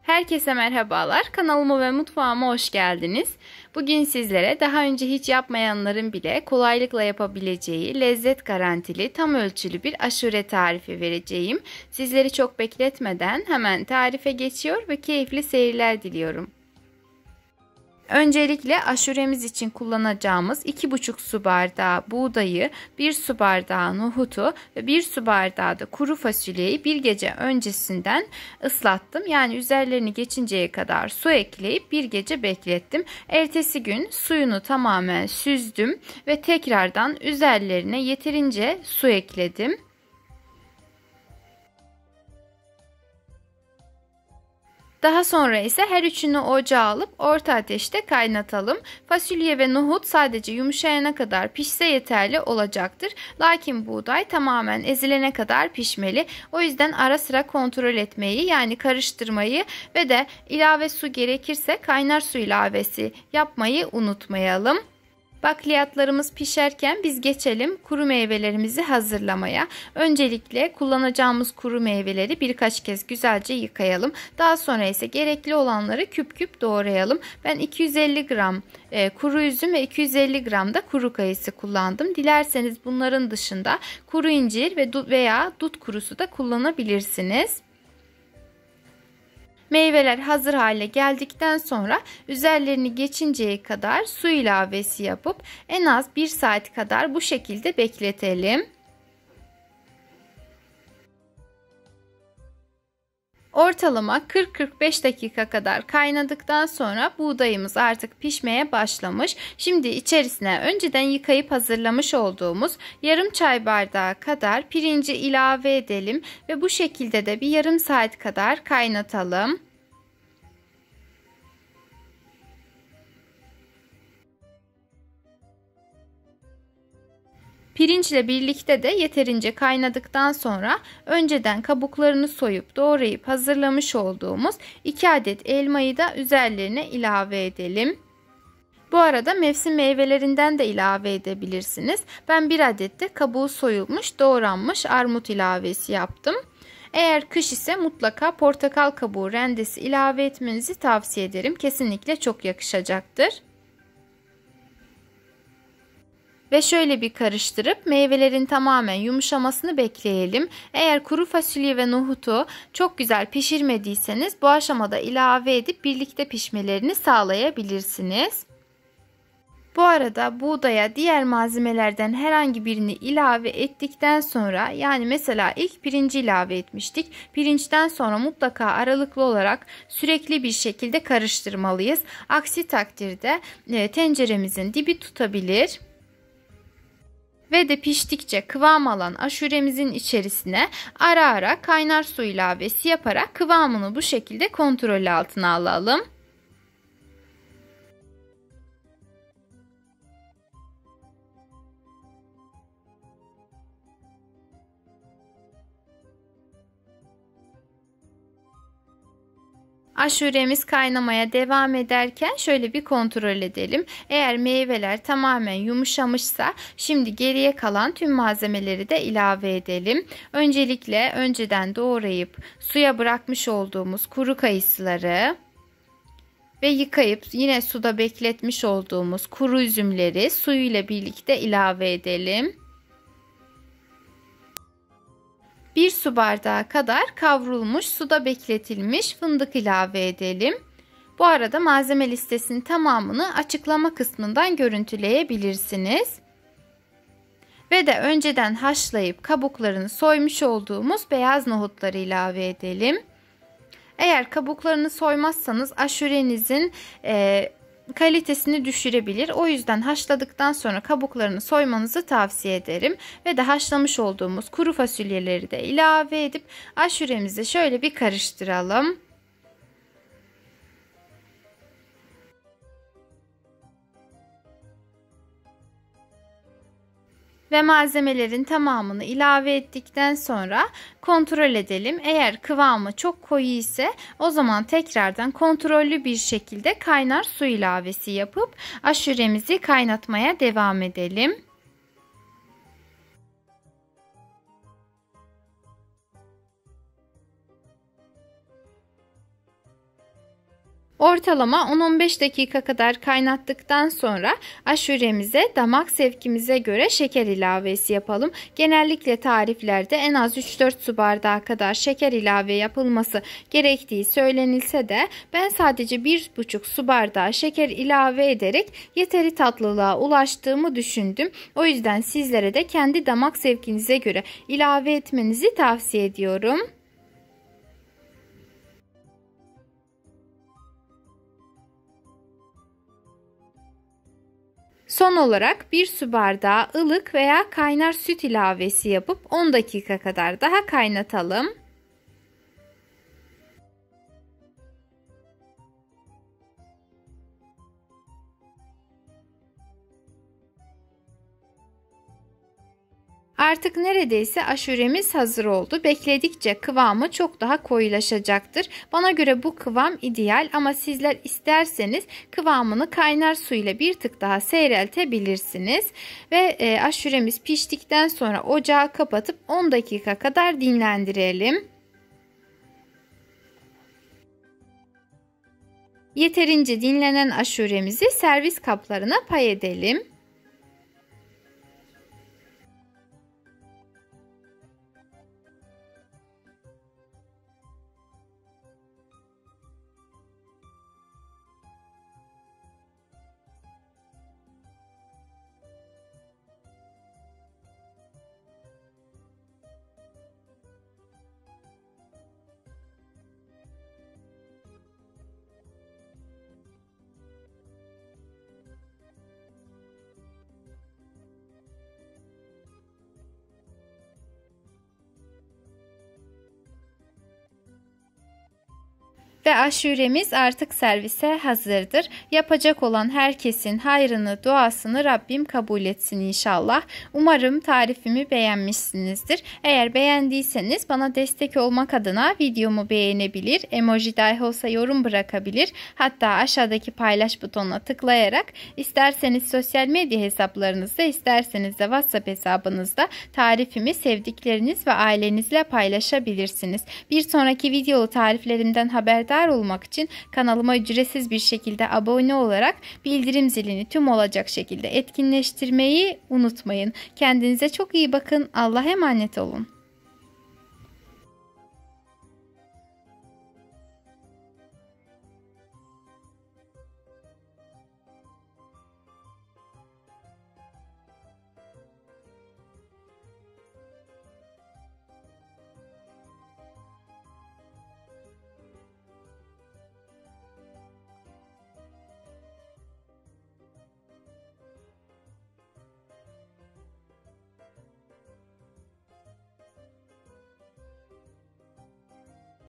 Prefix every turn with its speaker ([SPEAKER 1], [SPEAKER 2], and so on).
[SPEAKER 1] Herkese merhabalar. Kanalıma ve mutfağıma hoş geldiniz. Bugün sizlere daha önce hiç yapmayanların bile kolaylıkla yapabileceği, lezzet garantili, tam ölçülü bir aşure tarifi vereceğim. Sizleri çok bekletmeden hemen tarife geçiyor ve keyifli seyirler diliyorum. Öncelikle aşuremiz için kullanacağımız 2,5 su bardağı buğdayı, 1 su bardağı nohutu ve 1 su bardağı da kuru fasulyeyi bir gece öncesinden ıslattım. Yani üzerlerini geçinceye kadar su ekleyip bir gece beklettim. Ertesi gün suyunu tamamen süzdüm ve tekrardan üzerlerine yeterince su ekledim. Daha sonra ise her üçünü ocağa alıp orta ateşte kaynatalım. Fasulye ve nohut sadece yumuşayana kadar pişse yeterli olacaktır. Lakin buğday tamamen ezilene kadar pişmeli. O yüzden ara sıra kontrol etmeyi, yani karıştırmayı ve de ilave su gerekirse kaynar su ilavesi yapmayı unutmayalım. Bakliyatlarımız pişerken biz geçelim kuru meyvelerimizi hazırlamaya. Öncelikle kullanacağımız kuru meyveleri birkaç kez güzelce yıkayalım. Daha sonra ise gerekli olanları küp küp doğrayalım. Ben 250 gram kuru üzüm ve 250 gram da kuru kayısı kullandım. Dilerseniz bunların dışında kuru incir veya dut kurusu da kullanabilirsiniz. Meyveler hazır hale geldikten sonra üzerlerini geçinceye kadar su ilavesi yapıp en az 1 saat kadar bu şekilde bekletelim. Ortalama 40-45 dakika kadar kaynadıktan sonra buğdayımız artık pişmeye başlamış. Şimdi içerisine önceden yıkayıp hazırlamış olduğumuz yarım çay bardağı kadar pirinci ilave edelim ve bu şekilde de bir yarım saat kadar kaynatalım. Pirinçle birlikte de yeterince kaynadıktan sonra önceden kabuklarını soyup doğrayıp hazırlamış olduğumuz 2 adet elmayı da üzerlerine ilave edelim. Bu arada mevsim meyvelerinden de ilave edebilirsiniz. Ben 1 adet de kabuğu soyulmuş doğranmış armut ilavesi yaptım. Eğer kış ise mutlaka portakal kabuğu rendesi ilave etmenizi tavsiye ederim. Kesinlikle çok yakışacaktır. Ve şöyle bir karıştırıp meyvelerin tamamen yumuşamasını bekleyelim. Eğer kuru fasulye ve nohutu çok güzel pişirmediyseniz bu aşamada ilave edip birlikte pişmelerini sağlayabilirsiniz. Bu arada buğdaya diğer malzemelerden herhangi birini ilave ettikten sonra, yani mesela ilk pirinci ilave etmiştik. Pirinçten sonra mutlaka aralıklı olarak sürekli bir şekilde karıştırmalıyız. Aksi takdirde tenceremizin dibi tutabilir. Ve de piştikçe kıvam alan aşuremizin içerisine ara ara kaynar su ilavesi yaparak kıvamını bu şekilde kontrol altına alalım. Aşuremiz kaynamaya devam ederken şöyle bir kontrol edelim. Eğer meyveler tamamen yumuşamışsa şimdi geriye kalan tüm malzemeleri de ilave edelim. Öncelikle önceden doğrayıp suya bırakmış olduğumuz kuru kayısıları ve yıkayıp yine suda bekletmiş olduğumuz kuru üzümleri suyuyla birlikte ilave edelim. 1 su bardağı kadar kavrulmuş suda bekletilmiş fındık ilave edelim. Bu arada malzeme listesinin tamamını açıklama kısmından görüntüleyebilirsiniz. Ve de önceden haşlayıp kabuklarını soymuş olduğumuz beyaz nohutları ilave edelim. Eğer kabuklarını soymazsanız aşurenizin kalitesini düşürebilir. O yüzden haşladıktan sonra kabuklarını soymanızı tavsiye ederim. Ve de haşlamış olduğumuz kuru fasulyeleri de ilave edip aşuremizi şöyle bir karıştıralım. Ve malzemelerin tamamını ilave ettikten sonra kontrol edelim. Eğer kıvamı çok koyu ise o zaman tekrardan kontrollü bir şekilde kaynar su ilavesi yapıp aşuremizi kaynatmaya devam edelim. Ortalama 10-15 dakika kadar kaynattıktan sonra aşuremize damak zevkimize göre şeker ilavesi yapalım. Genellikle tariflerde en az 3-4 su bardağı kadar şeker ilave yapılması gerektiği söylenilse de ben sadece 1,5 su bardağı şeker ilave ederek yeteri tatlılığa ulaştığımı düşündüm. O yüzden sizlere de kendi damak zevkinize göre ilave etmenizi tavsiye ediyorum. Son olarak 1 su bardağı ılık veya kaynar süt ilavesi yapıp 10 dakika kadar daha kaynatalım. Artık neredeyse aşuremiz hazır oldu. Bekledikçe kıvamı çok daha koyulaşacaktır. Bana göre bu kıvam ideal ama sizler isterseniz kıvamını kaynar su ile bir tık daha seyreltebilirsiniz. Ve aşuremiz piştikten sonra ocağı kapatıp 10 dakika kadar dinlendirelim. Yeterince dinlenen aşuremizi servis kaplarına pay edelim. Ve aşuremiz artık servise hazırdır. Yapacak olan herkesin hayrını, duasını Rabbim kabul etsin inşallah. Umarım tarifimi beğenmişsinizdir. Eğer beğendiyseniz bana destek olmak adına videomu beğenebilir, emoji dahi olsa yorum bırakabilir. Hatta aşağıdaki paylaş butonuna tıklayarak isterseniz sosyal medya hesaplarınızda, isterseniz de WhatsApp hesabınızda tarifimi sevdikleriniz ve ailenizle paylaşabilirsiniz. Bir sonraki videolu tariflerimden haberdar olmak için kanalıma ücretsiz bir şekilde abone olarak bildirim zilini tüm olacak şekilde etkinleştirmeyi unutmayın. Kendinize çok iyi bakın. Allah'a emanet olun.